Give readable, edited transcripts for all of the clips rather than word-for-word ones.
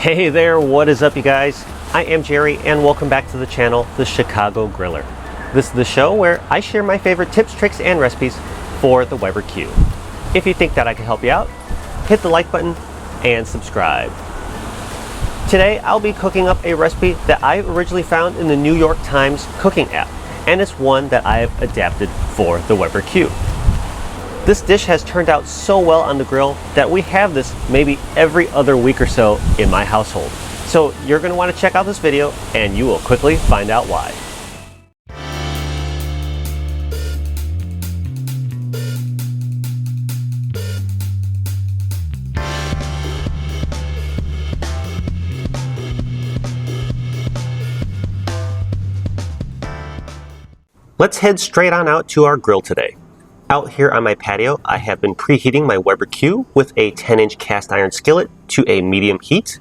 Hey there, what is up you guys? I am Jerry and welcome back to the channel, The Chicago Griller. This is the show where I share my favorite tips, tricks, and recipes for the Weber Q. If you think that I can help you out, hit the like button and subscribe. Today I'll be cooking up a recipe that I originally found in the New York Times cooking app, and it's one that I have adapted for the Weber Q. This dish has turned out so well on the grill that we have this maybe every other week or so in my household. So you're going to want to check out this video and you will quickly find out why. Let's head straight on out to our grill today. Out here on my patio, I have been preheating my Weber Q with a 10-inch cast iron skillet to a medium heat.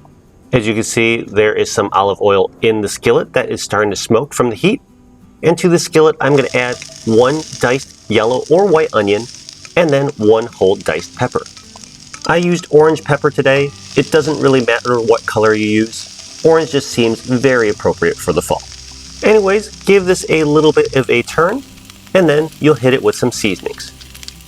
As you can see, there is some olive oil in the skillet that is starting to smoke from the heat. And to the skillet, I'm going to add one diced yellow or white onion and then one whole diced pepper. I used orange pepper today. It doesn't really matter what color you use. Orange just seems very appropriate for the fall. Anyways, give this a little bit of a turn, and then you'll hit it with some seasonings.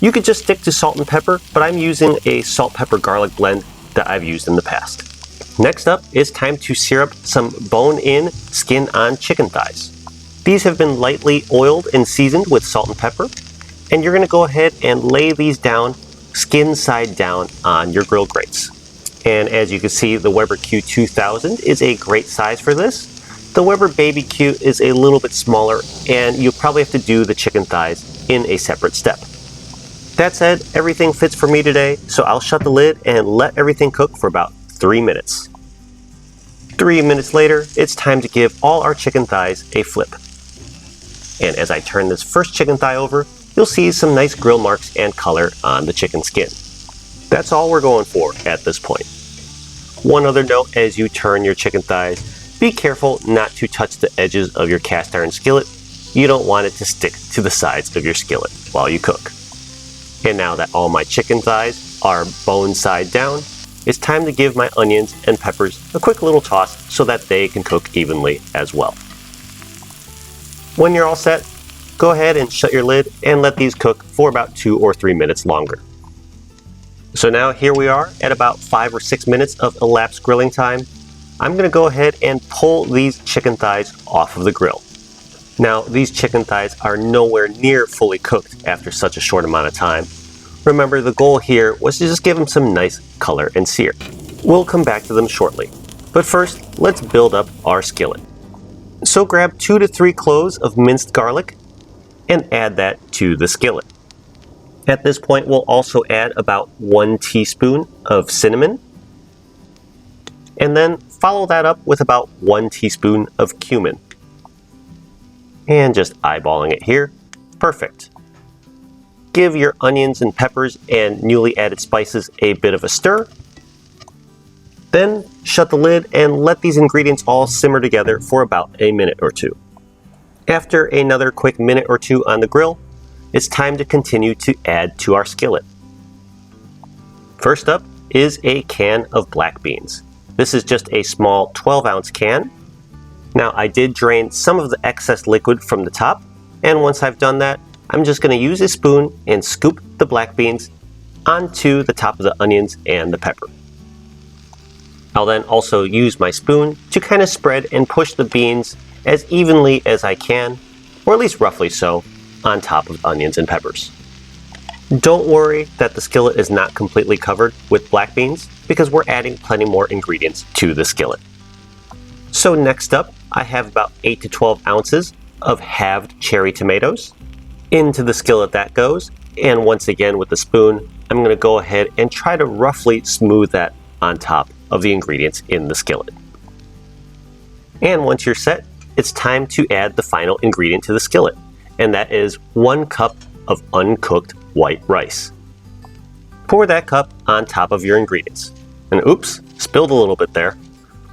You could just stick to salt and pepper, but I'm using a salt pepper garlic blend that I've used in the past. Next up is time to sear up some bone-in, skin-on chicken thighs. These have been lightly oiled and seasoned with salt and pepper, and you're going to go ahead and lay these down skin side down on your grill grates. And as you can see, the Weber Q2000 is a great size for this. The Weber Baby Q is a little bit smaller, and you'll probably have to do the chicken thighs in a separate step. That said, everything fits for me today, so I'll shut the lid and let everything cook for about 3 minutes. 3 minutes later, it's time to give all our chicken thighs a flip. And as I turn this first chicken thigh over, you'll see some nice grill marks and color on the chicken skin. That's all we're going for at this point. One other note as you turn your chicken thighs, be careful not to touch the edges of your cast iron skillet. You don't want it to stick to the sides of your skillet while you cook. And now that all my chicken thighs are bone side down, it's time to give my onions and peppers a quick little toss so that they can cook evenly as well. When you're all set, go ahead and shut your lid and let these cook for about 2 or 3 minutes longer. So now here we are at about 5 or 6 minutes of elapsed grilling time. I'm going to go ahead and pull these chicken thighs off of the grill. Now, these chicken thighs are nowhere near fully cooked after such a short amount of time. Remember, the goal here was to just give them some nice color and sear. We'll come back to them shortly. But first, let's build up our skillet. So grab 2 to 3 cloves of minced garlic and add that to the skillet. At this point, we'll also add about 1 teaspoon of cinnamon. And then follow that up with about 1 teaspoon of cumin. And just eyeballing it here. Perfect. Give your onions and peppers and newly added spices a bit of a stir. Then shut the lid and let these ingredients all simmer together for about a minute or two. After another quick minute or two on the grill, it's time to continue to add to our skillet. First up is a can of black beans. This is just a small 12-ounce can. Now, I did drain some of the excess liquid from the top, and once I've done that, I'm just going to use a spoon and scoop the black beans onto the top of the onions and the pepper. I'll then also use my spoon to kind of spread and push the beans as evenly as I can, or at least roughly so, on top of onions and peppers. Don't worry that the skillet is not completely covered with black beans because we're adding plenty more ingredients to the skillet. So next up, I have about 8 to 12 ounces of halved cherry tomatoes. Into the skillet that goes, and once again with the spoon, I'm going to go ahead and try to roughly smooth that on top of the ingredients in the skillet. And once you're set, it's time to add the final ingredient to the skillet, and that is 1 cup of uncooked white rice. Pour that cup on top of your ingredients. And oops, spilled a little bit there,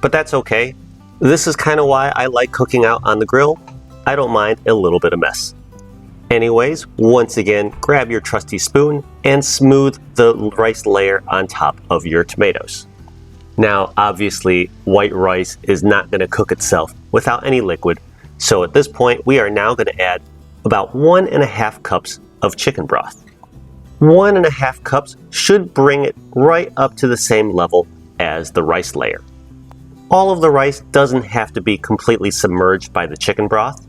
but that's okay. This is kind of why I like cooking out on the grill. I don't mind a little bit of mess. Anyways, once again, grab your trusty spoon and smooth the rice layer on top of your tomatoes. Now, obviously, white rice is not going to cook itself without any liquid, so at this point we are now going to add about 1.5 cups of chicken broth. 1.5 cups should bring it right up to the same level as the rice layer. All of the rice doesn't have to be completely submerged by the chicken broth.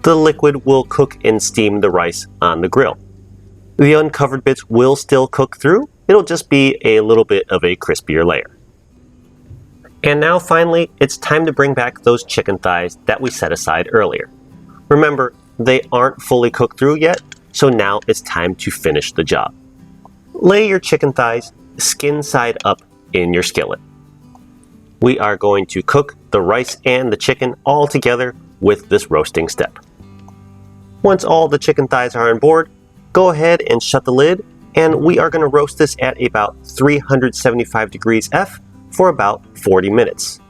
The liquid will cook and steam the rice on the grill. The uncovered bits will still cook through, it'll just be a little bit of a crispier layer. And now finally, it's time to bring back those chicken thighs that we set aside earlier. Remember, they aren't fully cooked through yet, so now it's time to finish the job. Lay your chicken thighs skin side up in your skillet. We are going to cook the rice and the chicken all together with this roasting step. Once all the chicken thighs are on board, go ahead and shut the lid, and we are going to roast this at about 375 degrees F for about 40 minutes.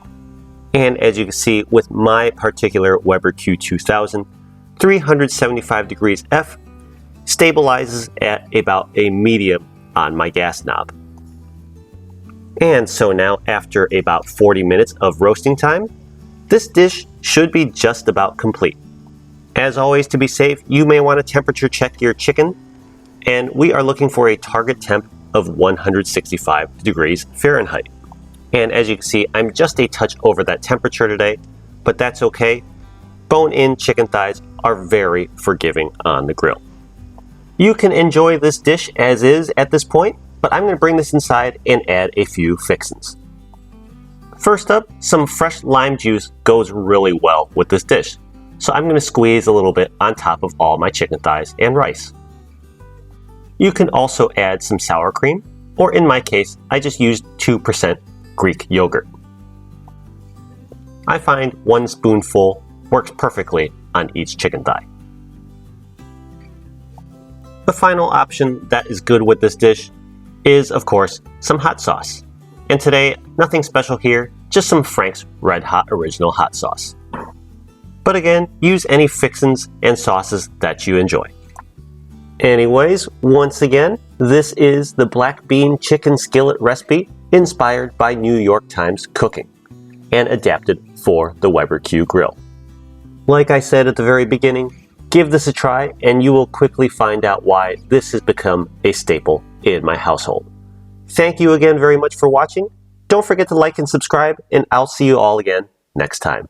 And as you can see with my particular Weber Q2000, 375 degrees F stabilizes at about a medium on my gas knob. And so now after about 40 minutes of roasting time, this dish should be just about complete. As always, to be safe, you may want to temperature check your chicken, and we are looking for a target temp of 165 degrees Fahrenheit. And as you can see, I'm just a touch over that temperature today, but that's okay. Bone-in chicken thighs are very forgiving on the grill. You can enjoy this dish as is at this point, but I'm going to bring this inside and add a few fixins. First up, some fresh lime juice goes really well with this dish, so I'm going to squeeze a little bit on top of all my chicken thighs and rice. You can also add some sour cream, or in my case, I just used 2% Greek yogurt. I find 1 spoonful works perfectly on each chicken thigh. The final option that is good with this dish is, of course, some hot sauce. And today, nothing special here, just some Frank's Red Hot Original Hot Sauce. But again, use any fixins and sauces that you enjoy. Anyways, once again, this is the Black Bean Chicken Skillet recipe inspired by New York Times cooking and adapted for the Weber Q grill. Like I said at the very beginning, give this a try and you will quickly find out why this has become a staple in my household. Thank you again very much for watching. Don't forget to like and subscribe, and I'll see you all again next time.